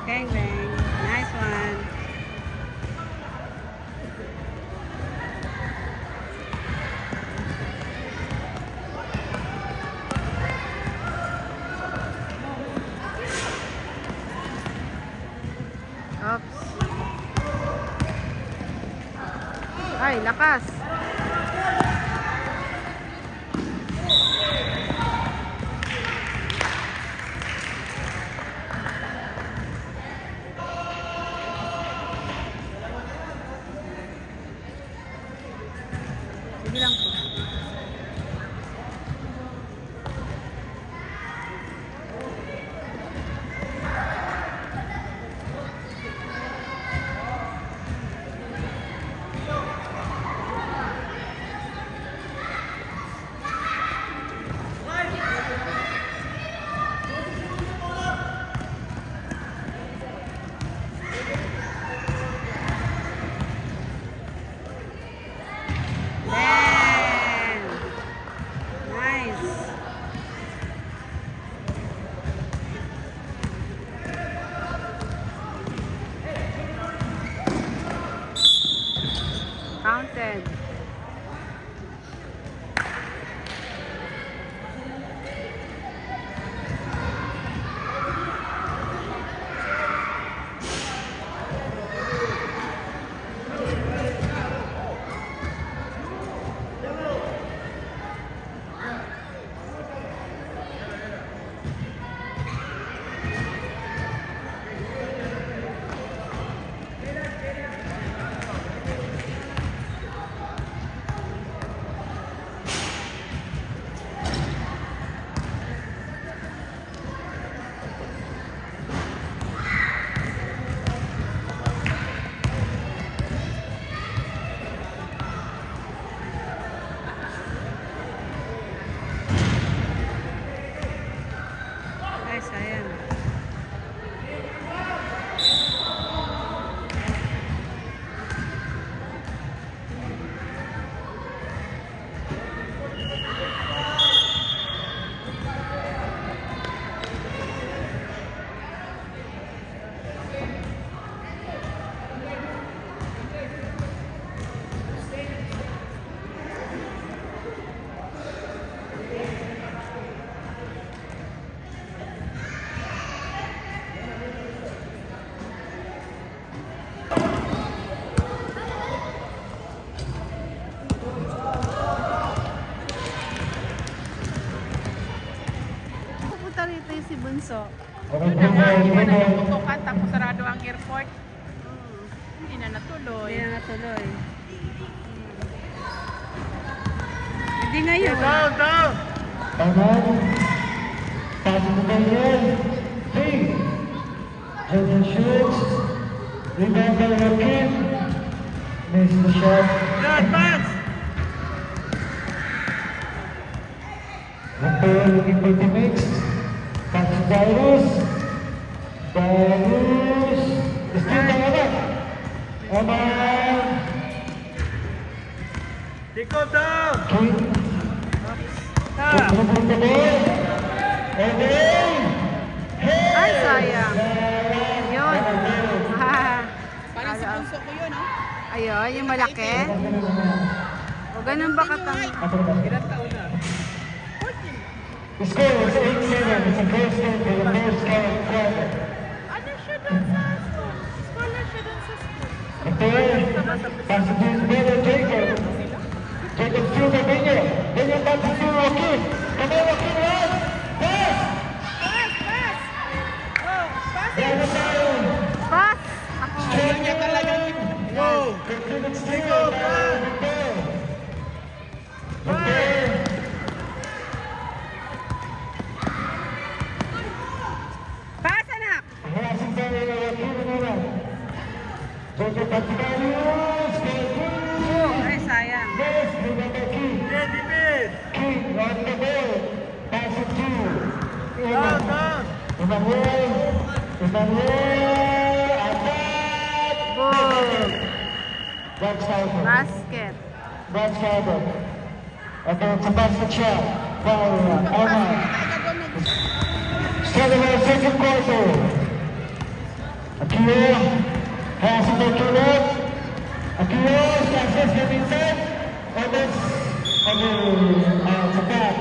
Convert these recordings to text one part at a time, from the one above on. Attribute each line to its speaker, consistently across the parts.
Speaker 1: Bang bang. Nice one. Oops. Ay, lakas. Sige lang po. Counted. Ayan. Rito yung si Bunso. Yun na nga, iba na naputukan tapos sarado ang airport. Hindi na natuloy. Hindi na natuloy. Hindi ngayon.
Speaker 2: Down, down! Down, pass the ball, hey! Jordan shoots. Remember Joaquin. Missed the shot. Good pass! Rafael looking for teammates. Pass to Darius. Darius. Still Darius. Omar. Tico down. King. Control the ball. And then. Hey!
Speaker 1: Ayun, yung malaki. O, ganun ba katang?
Speaker 3: Ilang taon na?
Speaker 2: The score is 8-7. It's a close game for the first game quarter.
Speaker 1: Ano siya doon sa school? Scholar siya doon sa school.
Speaker 2: Ito passes to his brother Jacob. Jacob still the Vinyo. Vinyo passes to Joaquin. Come on, Joaquin, run! Pass!
Speaker 1: Pass, pass! Oh, pass it!
Speaker 2: Down the down.
Speaker 1: Pass! Ako.
Speaker 2: Straight
Speaker 3: Niya talagang go!
Speaker 2: Continue still.
Speaker 1: Pass, anak!
Speaker 2: Harassing down the Joaquin naman. Jacob Pagkalios.
Speaker 1: Oh, ay, sayang.
Speaker 2: Yes, remember King.
Speaker 3: Ready, mid!
Speaker 2: King on the ball. Pass it to
Speaker 3: Down, down!
Speaker 2: Emmanuel. Emmanuel. Attack.
Speaker 1: Boom!
Speaker 2: That's Cyber.
Speaker 1: Basket.
Speaker 2: That's Cyber. And then it's a basket shot by Omar. Still in the second quarter. Akio has to make it up. Akio passes him inside. And it's on the back.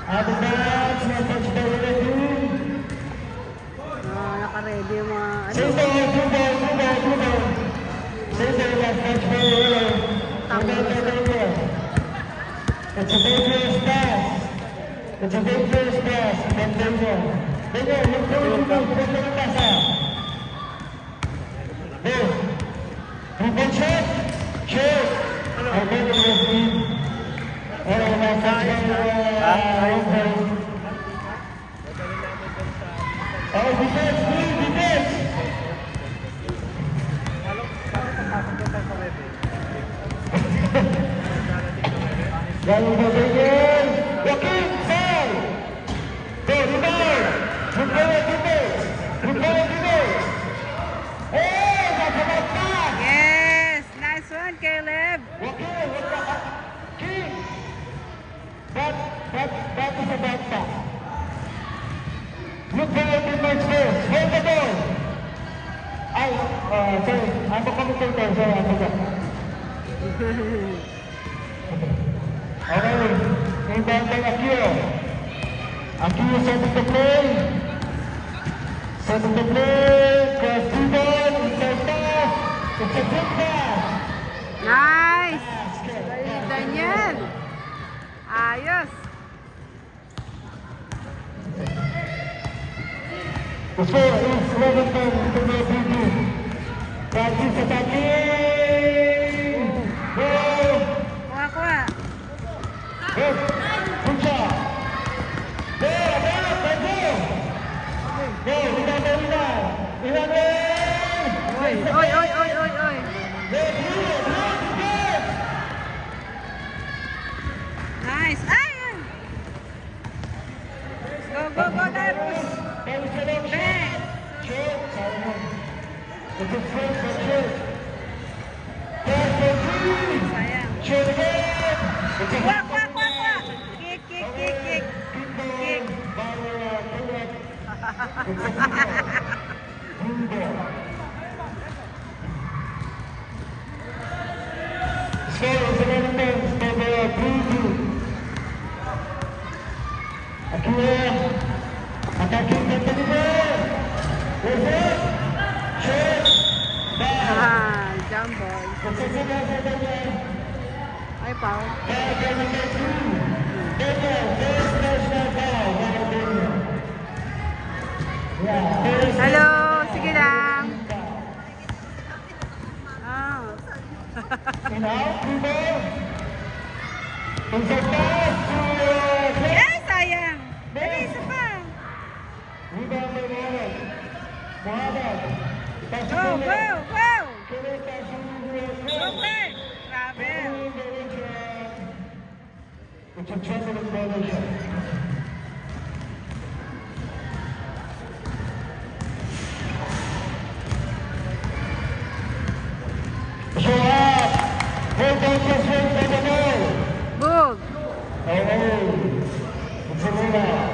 Speaker 2: Out of bounds. No touch by Ready.
Speaker 1: Oh, naka-ready yung mga ano.
Speaker 2: Two ball. Cesar last touch by Ready. It's a dangerous pass. It's a dangerous pass. And Bingo, look forward to the pass out. There. Three-point shot. Shoot. I think it was me. And last touch by Oh, defense, please, defense. Galing sa Bigel. Joaquin, foul. Go, rebound. Defense. Hey, that's a nice pass.
Speaker 1: Yes! Nice one, Caleb!
Speaker 2: Joaquin, what the heck? King. That is a bad pass. Look for your teammates first. Hold the ball. Sorry. I'm a commentator, so I forgot. Okay, inbound by Akio. Akio setting the play. Cross T-ball, inside pass. It's a good pass.
Speaker 1: Nice! Galitan yan! Ayos!
Speaker 2: The score is 11-10 to the BG. Francis attacking. Goal.
Speaker 1: Kuha.
Speaker 2: Good. Good shot. There, let's go. Go, Ilan.
Speaker 1: Oy! Nice! Ayun! Go, Darius! Bang!
Speaker 2: It's a straight for shoot. Pass for three.
Speaker 1: Sayang.
Speaker 2: Shoot again. It's a
Speaker 1: Kuha! Kick! Kick!
Speaker 2: Score is 11 for the preview. Akira attacking the delivery. There's it. Shoot. Down.
Speaker 1: Jump ball.
Speaker 2: It's a good one.
Speaker 1: Ay, foul. Hello! Sige lang. Oh. Ay, sayang! Dali, isa pa. Go! Super! Grabe.
Speaker 2: It's a tremendous violation. Show up! Hold on to swing for the ball!
Speaker 1: Good.
Speaker 2: It's a rebound.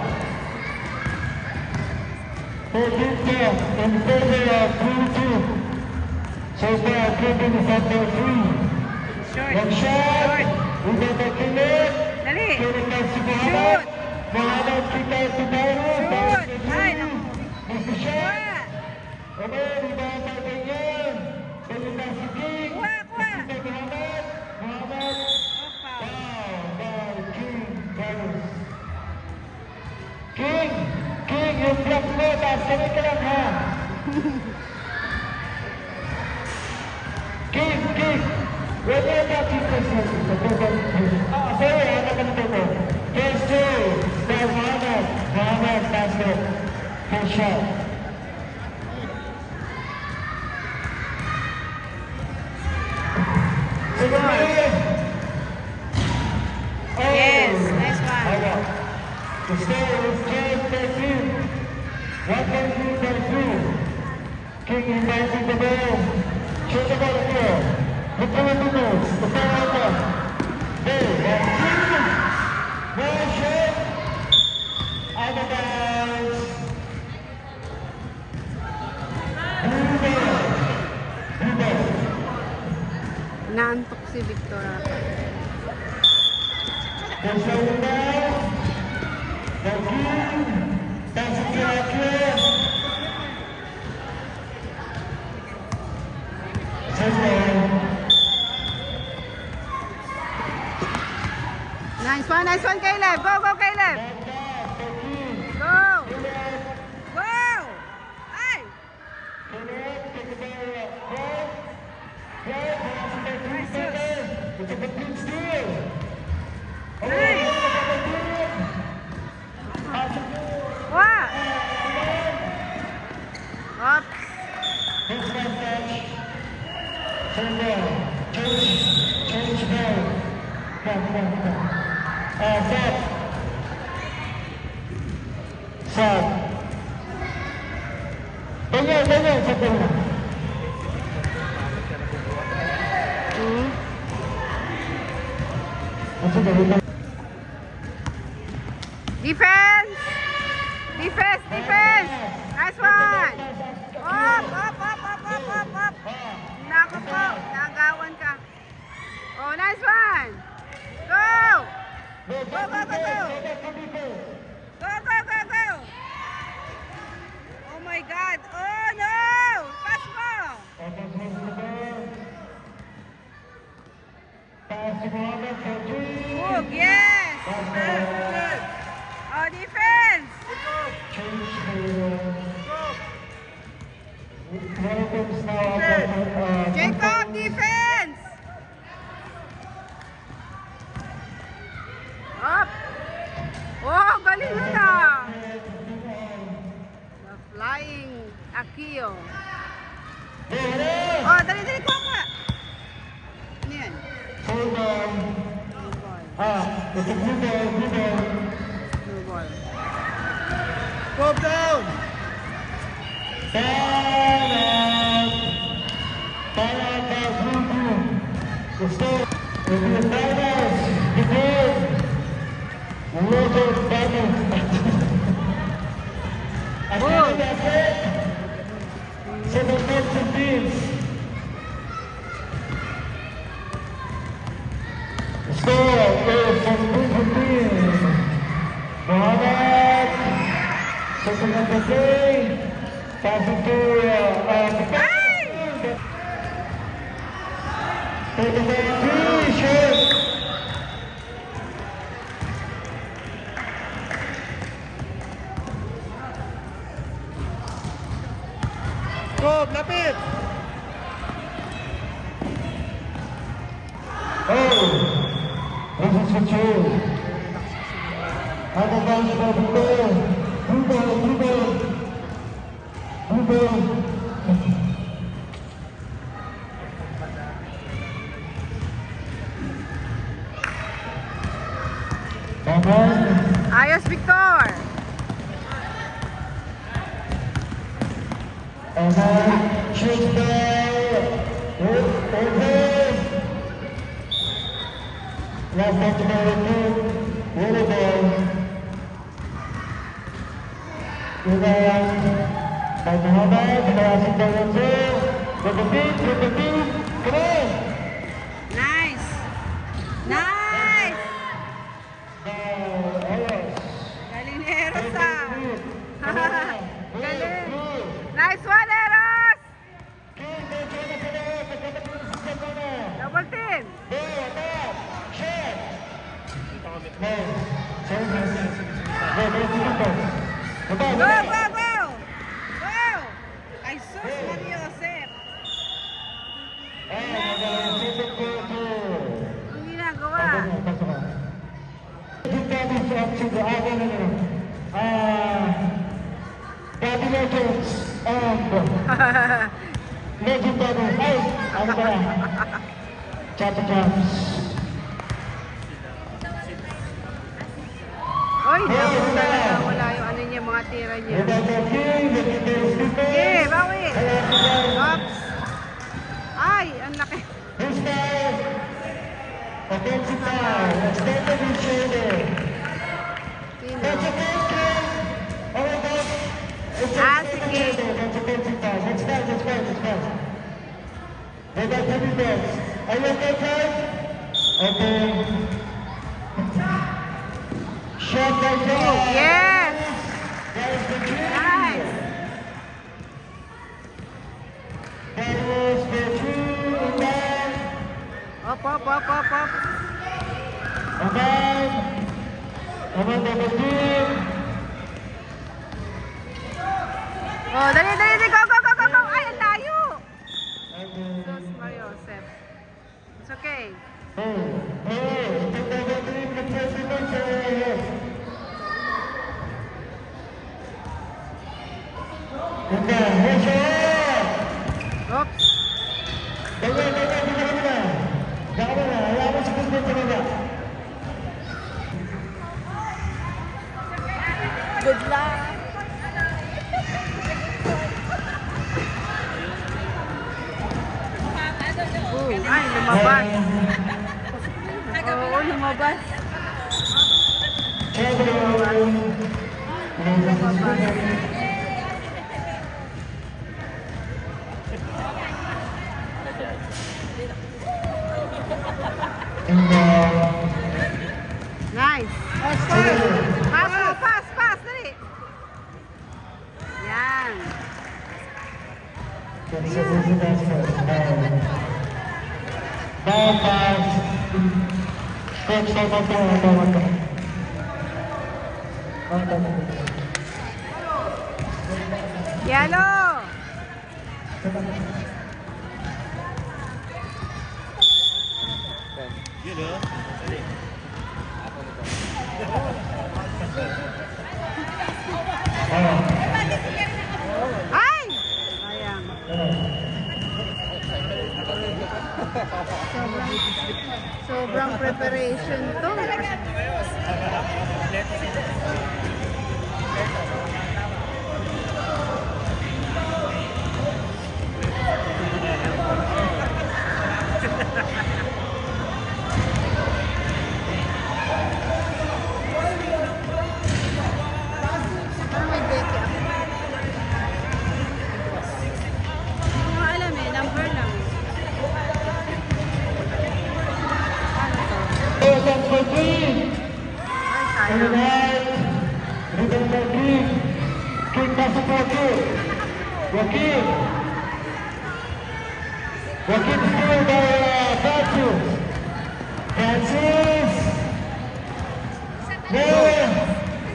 Speaker 2: 14-10 in favor of 2-2. So far, Kevin is at their three.
Speaker 1: Short.
Speaker 2: One shot.
Speaker 1: Short.
Speaker 2: Rebound by Kevin.
Speaker 1: Dali.
Speaker 2: Kevin back to Mohammed.
Speaker 1: Shoot.
Speaker 2: Mohammed kick out to Byron.
Speaker 1: Shoot.
Speaker 2: Byron for
Speaker 1: Ay,
Speaker 2: three.
Speaker 1: naku.
Speaker 2: Missed the shot.
Speaker 1: Kuha.
Speaker 2: Okay, rebound by Benyan. Benyan back to King.
Speaker 1: Kuha, kuha.
Speaker 2: Kick by Mohammed. Mohammed.
Speaker 1: Opa.
Speaker 2: Foul by King Carlos. King, yung block mo, basket ka lang ha. King, when you're touching the sorry, ano ka nito mo? First two, by Mohammed, basket, first shot. Second one.
Speaker 1: Yes, nice one.
Speaker 2: The score is 12-13. 1.3. King inviting the ball. Shoot the ball here. The Filipinos, the Parata. There, and King. No shot. Out of bounds. Blue ball.
Speaker 1: Naantok si Victor ata.
Speaker 2: There's no rebound. The King. That's a jacket.
Speaker 1: Nice one, Caleb. Go, Caleb. Go. Go. Ay. What? Oops.
Speaker 2: Change ball. Stop. Ganyan, sa pula.
Speaker 1: Defense. Nice one. Up. Nako po, nagawan ka. Oh, nice one. Go. Go. Oh my God. Oh no. Pass mo. Hook, yes. Oh, defense. Jacob, defense. Up. Oh, galing na. The flying Akio. Oh, dali, kuha ka. Ano yan?
Speaker 2: Hold on.
Speaker 1: Blue ball.
Speaker 2: It's a blue ball.
Speaker 1: Blue ball.
Speaker 3: Go down.
Speaker 2: Time out by blue. The score will be a timeout. Begin. Local timeout. At the end of that set, 7-15. The score is 7-15. Mohammed, second number 3, passing to taking back 3, shoot.
Speaker 3: Go, lapit.
Speaker 2: Oh, this is for two. Out of bounds by Blue ball.
Speaker 1: Ayos, Victor.
Speaker 2: Shoots ball. Last touch by volleyball. Rebound by Mohammed. Passing by Renzo. Number 2, come on!
Speaker 1: Nice! Nice!
Speaker 2: Eros.
Speaker 1: Galing ni Eros ah! Galing! Nice one, Eros!
Speaker 2: King, medyo na sa loob. Magkatabi sa system mo na.
Speaker 1: Double team!
Speaker 2: Go, attack! Shot! No. Sorry, guys. Go, go, go, go. Baba,
Speaker 1: Go,
Speaker 2: baba.
Speaker 1: go, go! Go! Ay, sus, Mario Josep!
Speaker 2: Second goal to...
Speaker 1: Ang ginagawa?
Speaker 2: Bobby Legends and Legendary. Ay, ano ba? Chapa Jams.
Speaker 1: Oy, napunta na. Wala yung ano niya, mga tira niya.
Speaker 2: Legendary King, Legendary Sleeper.
Speaker 1: Okay, bawi!
Speaker 2: Legendary
Speaker 1: Oops! Ay, ang laki.
Speaker 2: Freestyle. Offensive foul. Extended in shoulder.
Speaker 1: Sino?
Speaker 2: That's a good kick. Oh my God. It's
Speaker 1: Ah,
Speaker 2: a
Speaker 1: sige.
Speaker 2: That's offensive foul. Next time, next time, next time. They got heavy bets. Are you okay, Ty? Okay. Shot by Joe.
Speaker 1: Yes!
Speaker 2: That is the dream.
Speaker 1: Nice!
Speaker 2: That was the dream. And
Speaker 1: Op, op, op, op, op.
Speaker 2: then, double team.
Speaker 1: Oh, dali, dali, dali. Go, go, go, go, go. Ay, ang layo!
Speaker 2: And then,
Speaker 1: Sus, Mario Josep. It's okay.
Speaker 2: the double team, the president, and then, here's your
Speaker 1: Oops! Good luck! Ay, lumabas. Oo, lumabas. Nice. Pass mo, pass, pass, dali. Yan. Yellow. Ay! Sayang. Sobrang preparation to. Parang may beke ako. Hindi ko alam eh, number lang. Ano to? Ay, sayang.
Speaker 2: Joaquin still by Francis. Francis. No.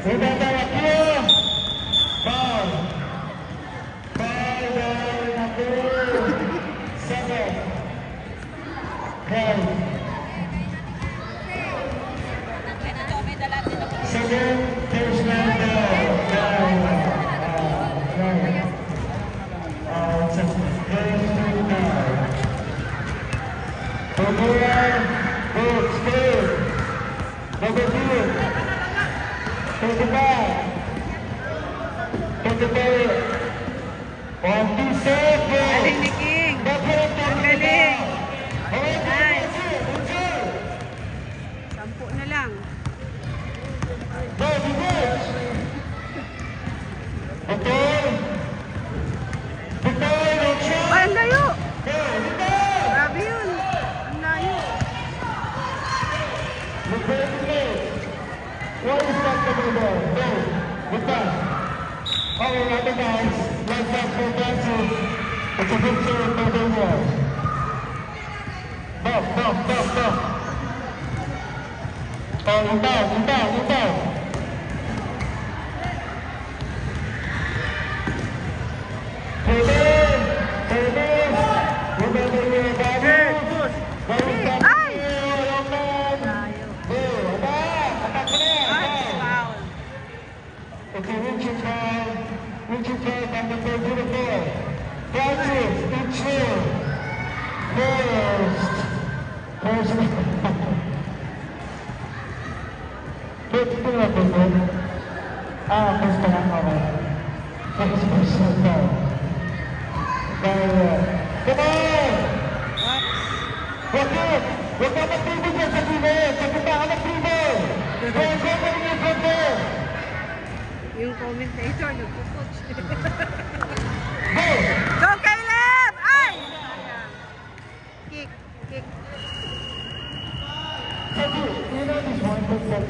Speaker 2: Remember Joaquin. Foul. Foul by number 7. Okay. Second first round foul. It's a very strong foul. Pemburuan, box, clear. Number 2. 25. 25. On the circle.
Speaker 1: Galing ni King. Ang galing. Nice. 10 na lang.
Speaker 2: Go, defense. Victor. Victor, no shot.
Speaker 1: Ay, ang layo!
Speaker 2: the ball. Go. Good pass. All other guys, like that for dances. It's a good serve by the ball. Ball. Oh, inbound.
Speaker 1: Ay! Ay, foul.
Speaker 2: Okay, Richard Brown on the third to the floor. Francis, Inchil, first. First pa lang ako. First na to. Come on! Huwag ka mag-dribble dyan sa dribble! Sakit ka mag-dribble! Go in front there!
Speaker 1: Yung commentator nagpo-coach.
Speaker 2: Go!
Speaker 1: Go, Caleb! Ay! Kick.
Speaker 2: You know this one thing that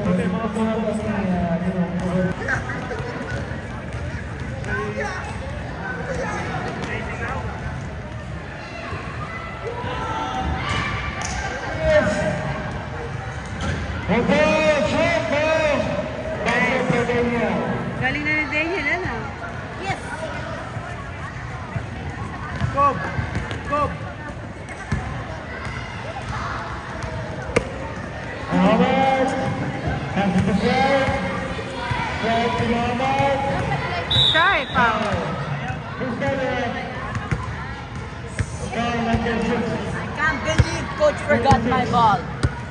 Speaker 1: Galing na ni Daniel, ano? Yes!
Speaker 3: Kob!
Speaker 2: Ahmed, has the ball. Right to Ahmed.
Speaker 1: Shy, foul.
Speaker 2: Who's got it? Foul number 6.
Speaker 4: I can't believe coach forgot my ball.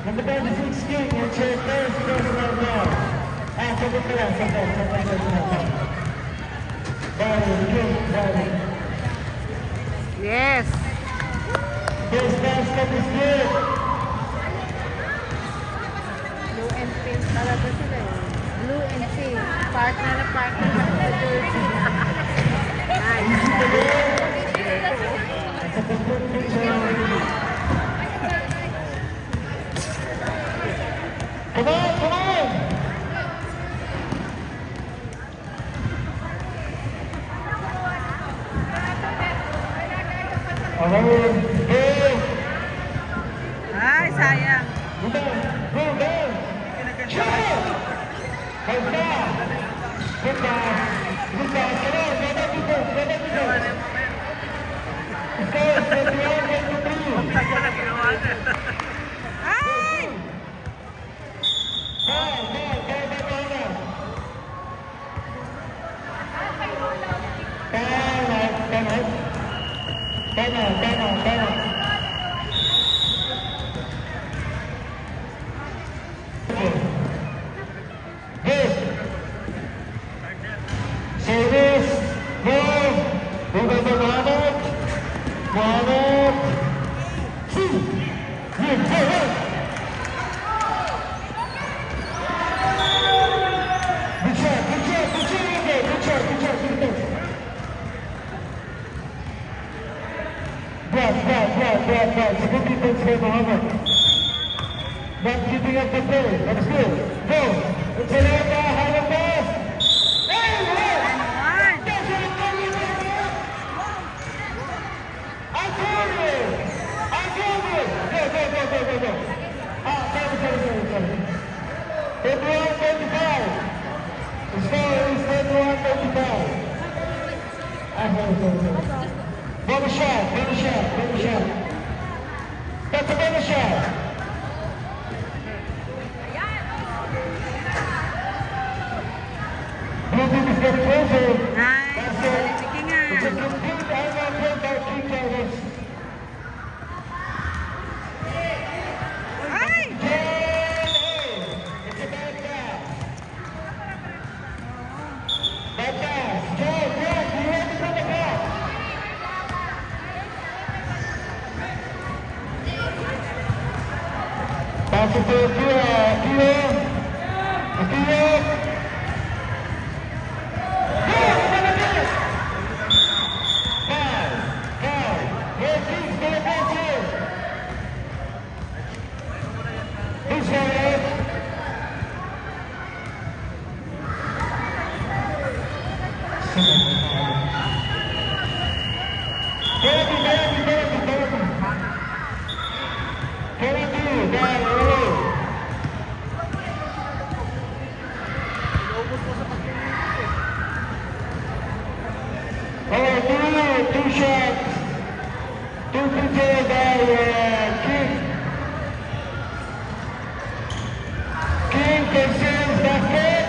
Speaker 2: Number 16, your chair first, right now. After the class,
Speaker 1: Yes.
Speaker 2: This basket is good.
Speaker 1: Blue and pink talaga sila eh. Blue and pink. Partner na sa jersey. Nice.
Speaker 2: Come on!
Speaker 1: Ay, sayang. Ay!
Speaker 2: Service, go, remember Mohammed, two, good, go. It's a good defense by Mohammed. Not keeping up the play, that's good, go, it's an air ball, high pass. Go. Sorry. 31-35. The score is 31-35. Bonus shot. That's a bonus shot. Blue team is getting closer.
Speaker 1: Nice. Sige nga.
Speaker 2: It's a complete high play by King Charles.
Speaker 1: Ay!
Speaker 2: It's a bad pass. Bad pass. Go. You have to put the pass. Pass it to Akio. two shots. 2 people by King. King consumes basket.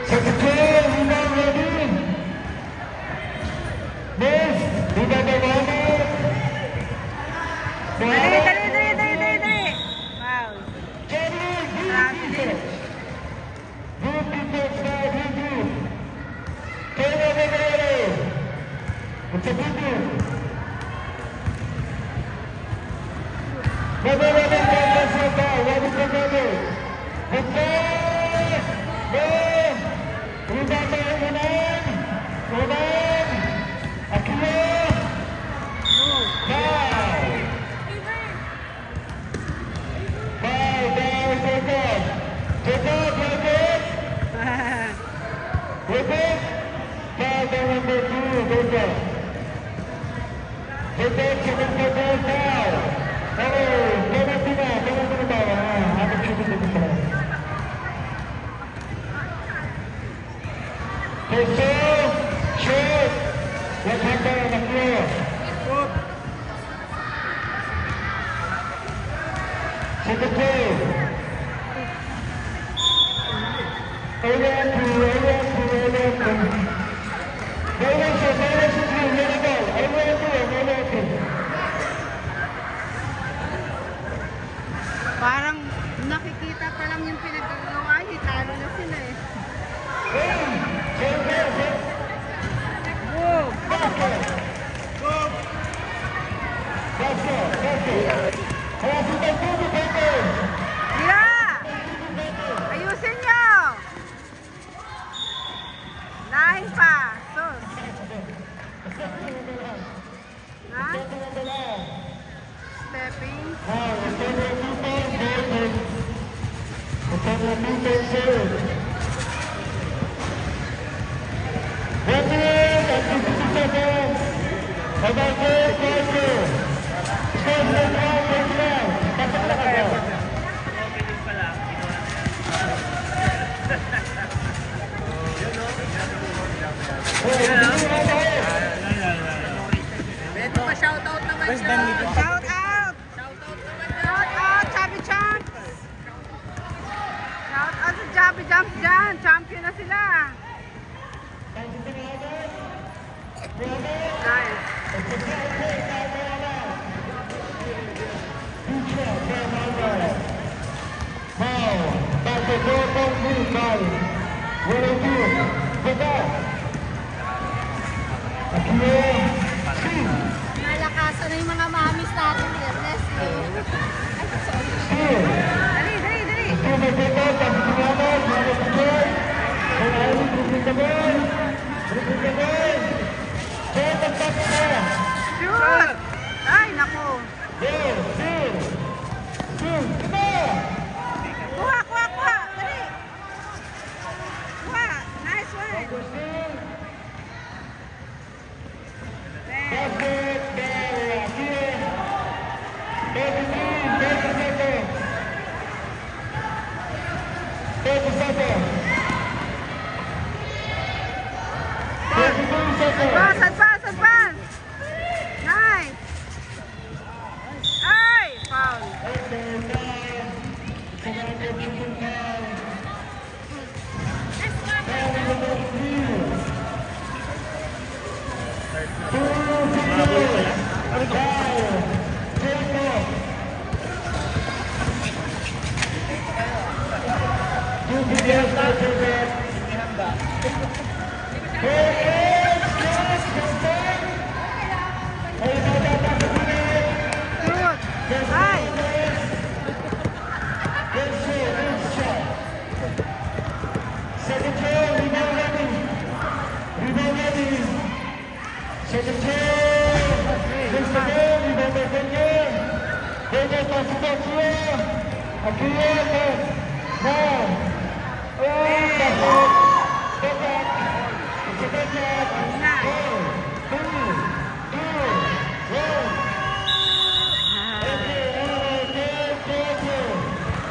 Speaker 2: Second player, rebound ready. Miss, rebound by Mohammed.
Speaker 1: Dali, dali, dali, dali, dali, dali. Wow.
Speaker 2: Jenny,
Speaker 1: Grabe din.
Speaker 2: good defense by Hindu. Taylor Rivera. It's a good deal. Never running back as a ball. What is the number? The ball. Ball. Rebound by Unan. Unan. Akira. Foul. Foul by Jacob. Jacob, Jacob. Jacob. Foul by number 2, Jacob. Jacob, second foul, foul. Oh, penalty na ba? Habang shooting dito pala. Peso, shoot. What happened, Akira?
Speaker 3: Good.
Speaker 2: Second play. Ayan,
Speaker 1: Parang nakikita pa lang yung pinagagawa niya, talo na sila eh. Boom! Mira! Ayusin nyo! Lahin pa! Sus! Ha? Stepping? Beto pa shoutout naman siya! Shout out! Shout out, Chubby Chunks! Shout out sa Chubby Chunks dyan! Champion na sila! Nice!
Speaker 5: Nalakasan na yung mga mamis natin. Bless you.
Speaker 1: Dali, dali, dali! Shoot! Ay, naku! Kuha, kuha, kuha! Dali! Kuha! Nice one! Thanks. Advance, advance, advance! Nice! Ay! Foul! Shoot! Ay!
Speaker 2: Second player, rebound ready. Rebound ready. Second player. Next again, rebound by Kenya. Kenya pass it to Akira. Akira, pass. Now. Oh, that's it. Go back. It's a good job. 4, 3, 2, 1. Okay, okay, okay.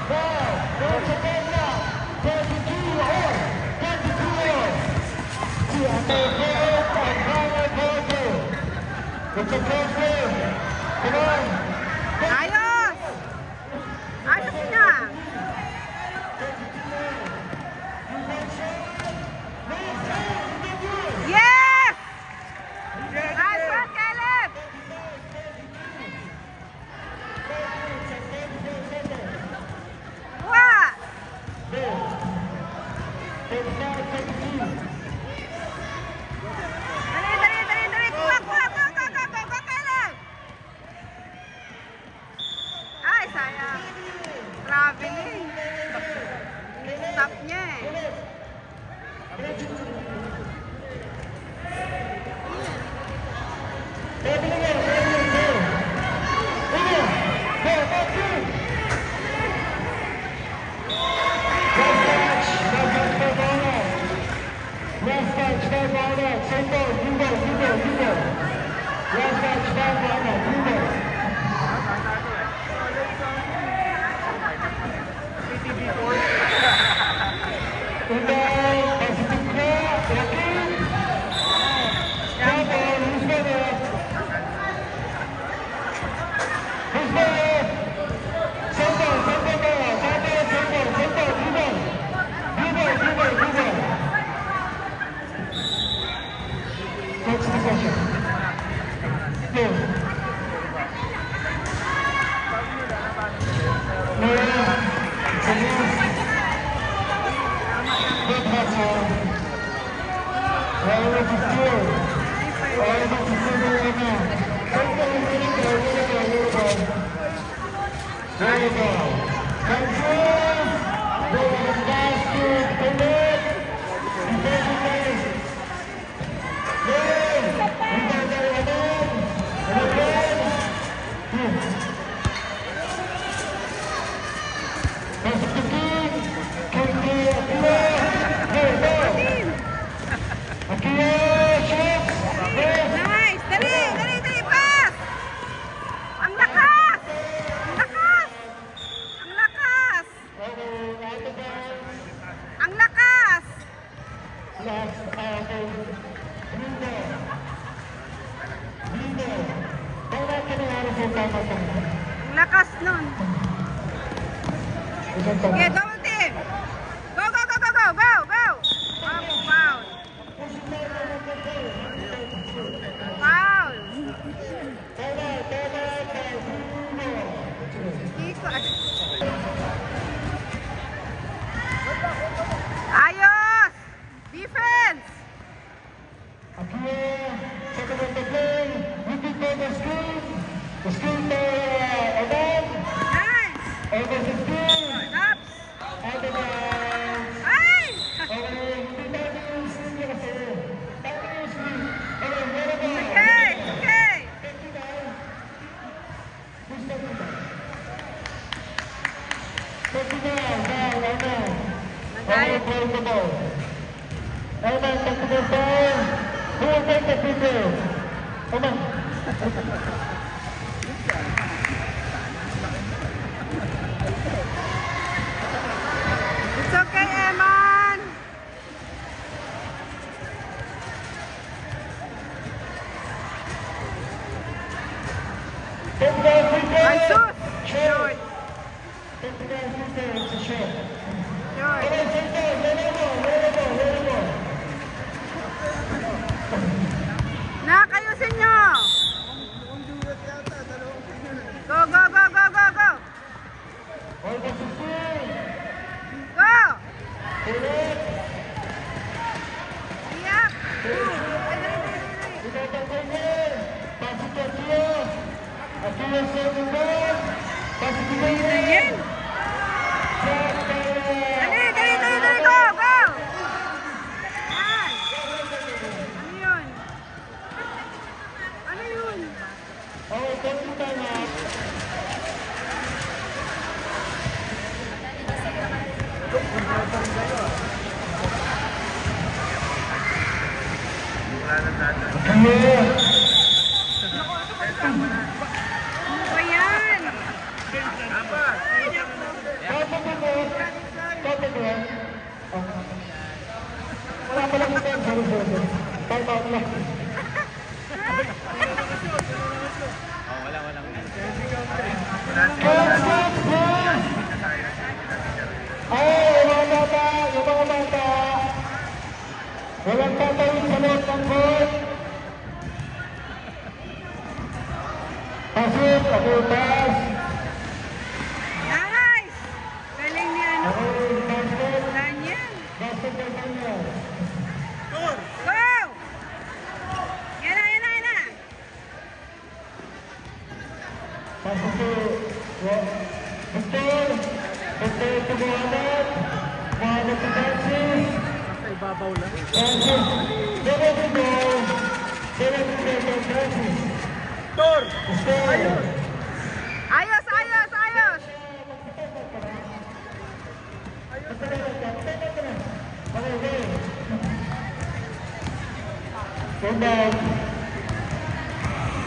Speaker 2: Now, go to Kenya. 32 all. 32 all. It's a close game. Come on.
Speaker 1: Ayos! Ayos na! Yes! Nice work, Caleb! What? Dali! Kuha, Caleb! Ay, sayang. Traveling. Stop niya eh.
Speaker 2: Next possession. Go. Good hustle. All of the skill. All of the skill right now. There you go. Control. Go to the basket. Commit. Defensive base.
Speaker 1: Nice! Dali! Pass! Ang lakas! Ang lakas! Ang lakas nun. Sige, double team! Go! Foul! Foul! Iko. Ayos! Defense!
Speaker 2: The screen by Adam.
Speaker 1: Nice!
Speaker 2: Over the screen.
Speaker 1: Taps!
Speaker 2: And the
Speaker 1: Ay! Okay! Nagayat. It's okay, Eman! Ay, sus! Short! Nakayusin nyo! Go! Go! Iyak! Ayan! Dali! Go! Yan! Ano yun? Ano ba yan?
Speaker 2: Wala pa lang ito. Sorry. Time out lang. Ay, yung mga bata. Walang tatawid sa loob ng court. Pasok, ako pass.
Speaker 1: Nice! Galing ni ano?
Speaker 2: Okay, basket.
Speaker 1: Daniel.
Speaker 2: Basket ng Daniel.
Speaker 1: Go! Yan na.
Speaker 2: Pasok to Victor. Victor to Mohamed. Mohamed to Francis.
Speaker 3: Sa ibabaw lang.
Speaker 2: Francis. Dere to goal. Dere to goal to Francis.
Speaker 3: Tor!
Speaker 2: Score.
Speaker 1: Ayos!
Speaker 2: Sundan.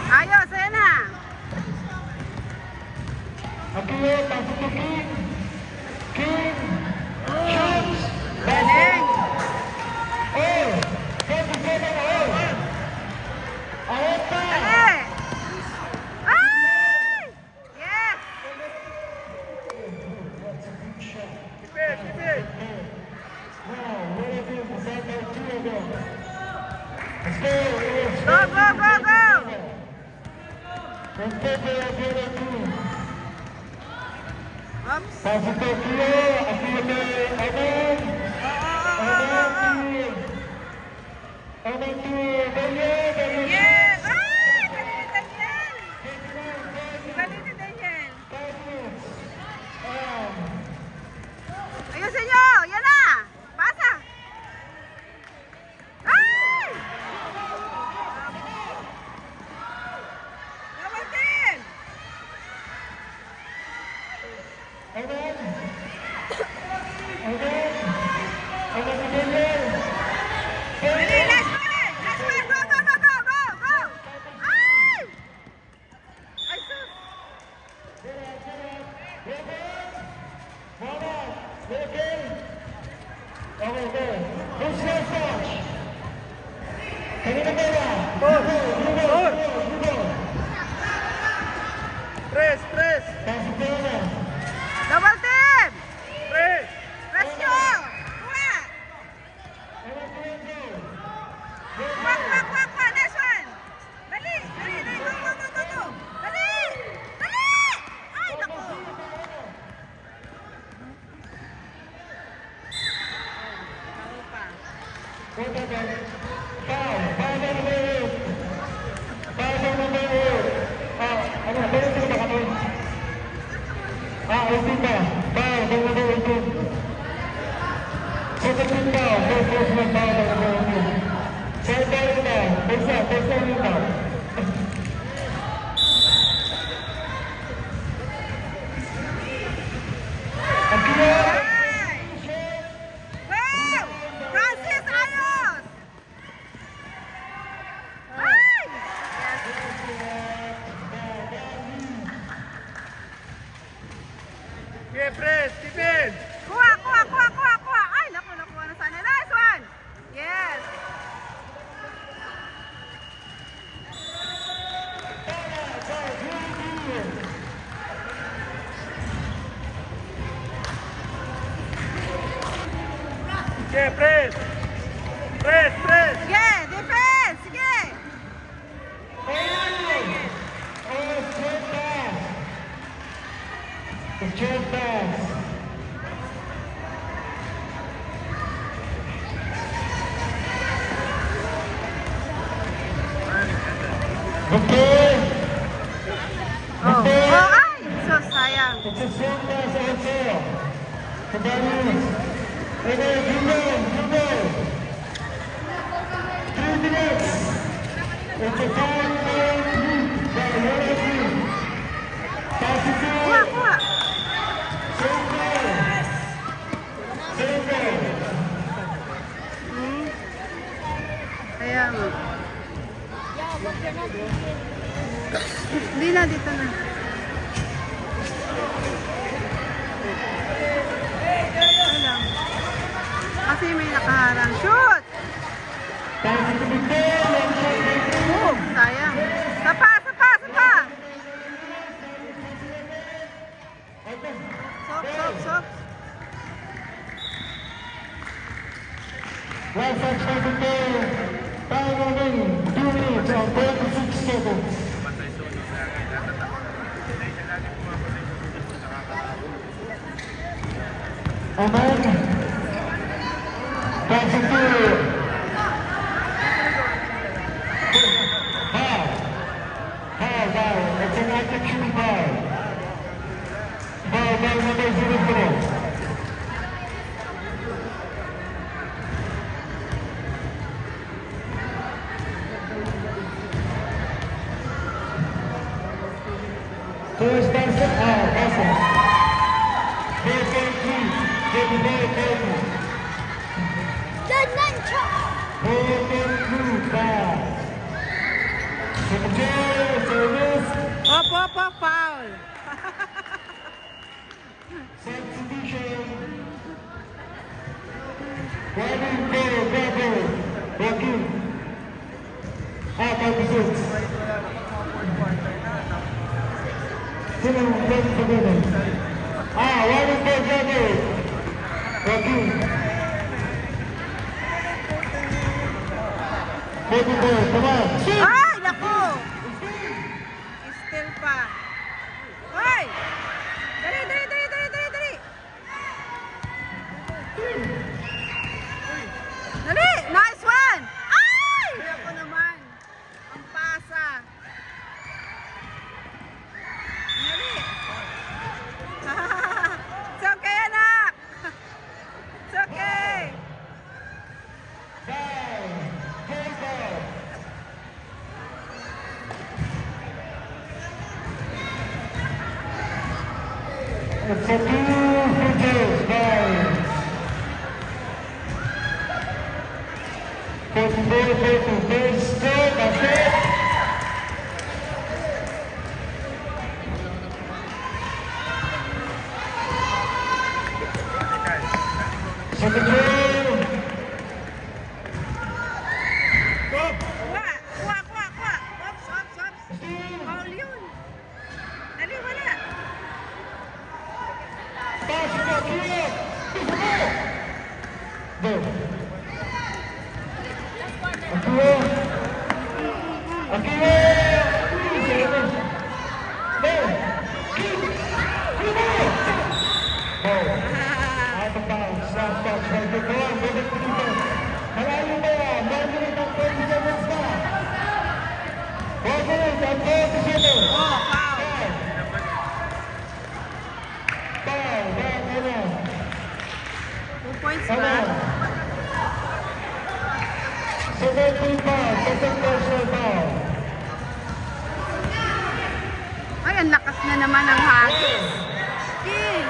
Speaker 1: Ayos! Ayan na!
Speaker 2: Akio, pasok to King. King. Shoots.
Speaker 1: Galing!
Speaker 2: Oh! 27 oh! Ayun pa!
Speaker 1: Dali! Ay! Yes!
Speaker 3: Tipid!
Speaker 2: Now, what is it? Send by two of them. Let's go!
Speaker 1: Go!
Speaker 2: Let's go for the other two.
Speaker 1: Oops!
Speaker 2: Pasok to Akio. Akio to Amen. Amen to Daniel.
Speaker 1: Yes! Ay! Galing ni Daniel! Galing ni Daniel! Ayusin nyo! Yan na! Pasa! Ay! Double team!
Speaker 2: Amen. Amen to Daniel.
Speaker 1: Dali! Last one! Go! Ay! Ay, sus!
Speaker 2: Okay. Who's next coach? Kanina ba yan?
Speaker 3: Tor!
Speaker 2: Tor!
Speaker 3: Tres!
Speaker 2: Pasok na yan.
Speaker 1: Double team!
Speaker 3: Tres!
Speaker 1: Press nyo! Kuha! Kuha! Next one! Dali! Go! Dali! Ay, naku! Foul pa.
Speaker 2: Foul number 8. Foul number 8. Ano, meron sila ba kami? 18 ba? Foul number 18. 17 ba? First one foul number 18. Third down ba? First down ba?
Speaker 1: Go! Francis, ayos! Ay!
Speaker 3: Yeah, press! Tipid!
Speaker 1: Kuha! Ay, naku, nakuha na sana. Nice one! Yes!
Speaker 3: Yeah, press! Press!
Speaker 1: Sige! Defense! Sige!
Speaker 2: Straight pass. Okay.
Speaker 1: Oh, ay! So, sayang.
Speaker 2: It's a straight pass also. To Daniels. And then you go. 3 minutes. It's a time by one of you. Pass it to
Speaker 1: Kuha!
Speaker 2: Same goal.
Speaker 1: Kaya mo. Hindi na, dito na. Wala. Kasi may nakaharang. Shoot!
Speaker 2: Pass it to Victor.
Speaker 1: Oh, sayang. Sapa!
Speaker 2: Last touch by the player. Time remaining 2 minutes and 36 seconds. And then, passing to foul. It's an active shooting foul. Foul by number 04. First basket, awesome. 4.3, very careful.
Speaker 5: Ganyan siya!
Speaker 2: 4.2, foul. Secretary, service,
Speaker 1: Foul.
Speaker 2: substitution. 1-4, Bravo, Joaquin. Out of the six. Sino ang pwede sa ganun? 1-4, Bravo, Joaquin. 44, come on. Shoot!
Speaker 1: Ay, naku! Still pa. Hoy! Dali! Dali! Nice one! Ay! Ako naman. Ang pasa. Dali. It's okay, anak. It's okay.
Speaker 2: It's a 2 free throws by 44, first score, that's it. Second row.
Speaker 1: Kuha. Ops. Foul yun. Dali, wala.
Speaker 2: Pass it up, Akira. Go. Akira. Go. Keep. Go. Out of bounds. Last touch by the goal. Go to the defense. Malayo ba yan? 1 minute and 20 seconds na. 4 minutes and 40 seconds.
Speaker 1: Foul.
Speaker 2: Foul. Foul.
Speaker 1: 2 points
Speaker 2: Come
Speaker 1: ba?
Speaker 2: on. 17 foul. Second personal foul.
Speaker 1: Ay, ang lakas na naman ng hagis. King!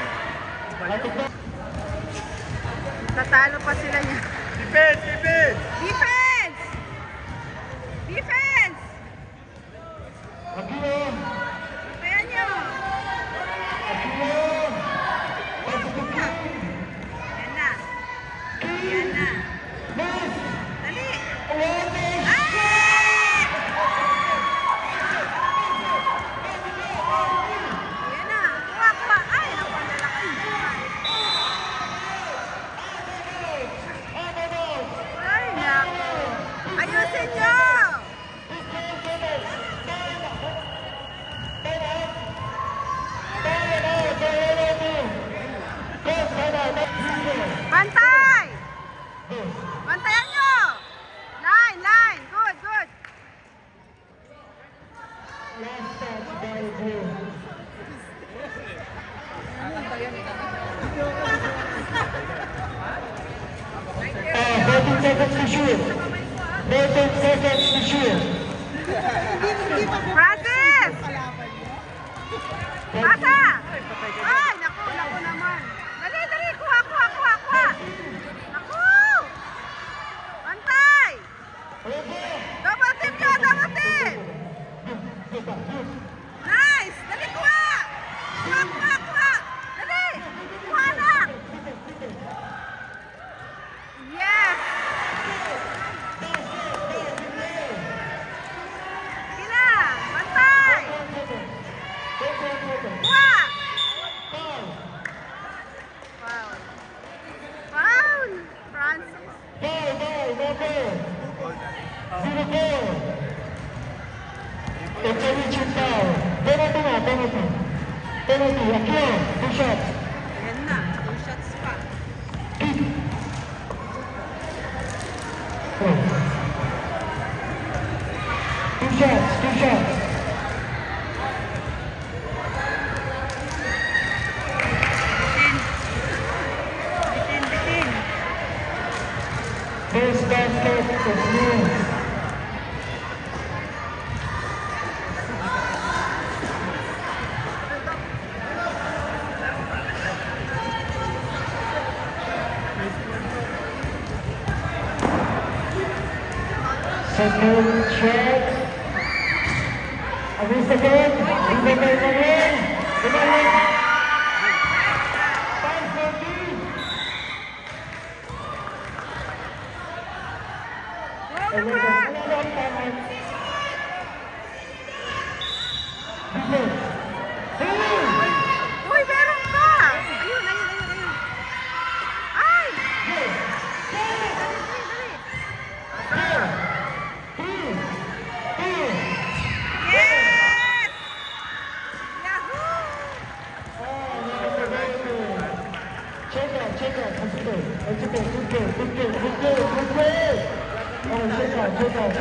Speaker 2: Out of bounds.
Speaker 1: Tatalo pa sila niya.
Speaker 3: Defense!
Speaker 1: Defense!
Speaker 2: Akira.
Speaker 1: Kaya nyo.
Speaker 2: Akira. Pass it to King.
Speaker 1: Yan na. Yan na.
Speaker 2: Miss.
Speaker 1: Dali.
Speaker 2: One.
Speaker 1: Ah! Yan na. Kuha. Ay, ang panlalaki. Ay, naku. Ayusin nyo. Bantay! Bantayan nyo! Line! Good!
Speaker 2: Last touch by Blue.
Speaker 1: Thank you.
Speaker 2: 14 seconds to shoot. 14 seconds to shoot.
Speaker 1: Francis! Pasa! Ay, naku naman. Dali, kuha. Naku! Bantay! Double team nyo! Nice! Dali, kuha! Kuha! Dali! Kuha na! Yes! Sige na! Bantay! Kuha!
Speaker 2: 0-4. It's a reaching foul. Penalty na, penalty. Penalty, Akio, 2 shots.
Speaker 1: Ayan na, 2 shots pa.
Speaker 2: Two shots, 2 shots.
Speaker 1: Bitin.
Speaker 2: First basket is Mills. Second shot. Against again. Rebound by Manuel. Manuel. 5-14.
Speaker 1: Wow naman! Uy, meron pa! Ayun. Ay! Yes! Yahoo!
Speaker 2: Check out. That's okay. Good play. Oh, check out. Check out.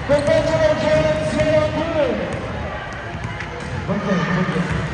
Speaker 2: Congratulations, you're good. Good play.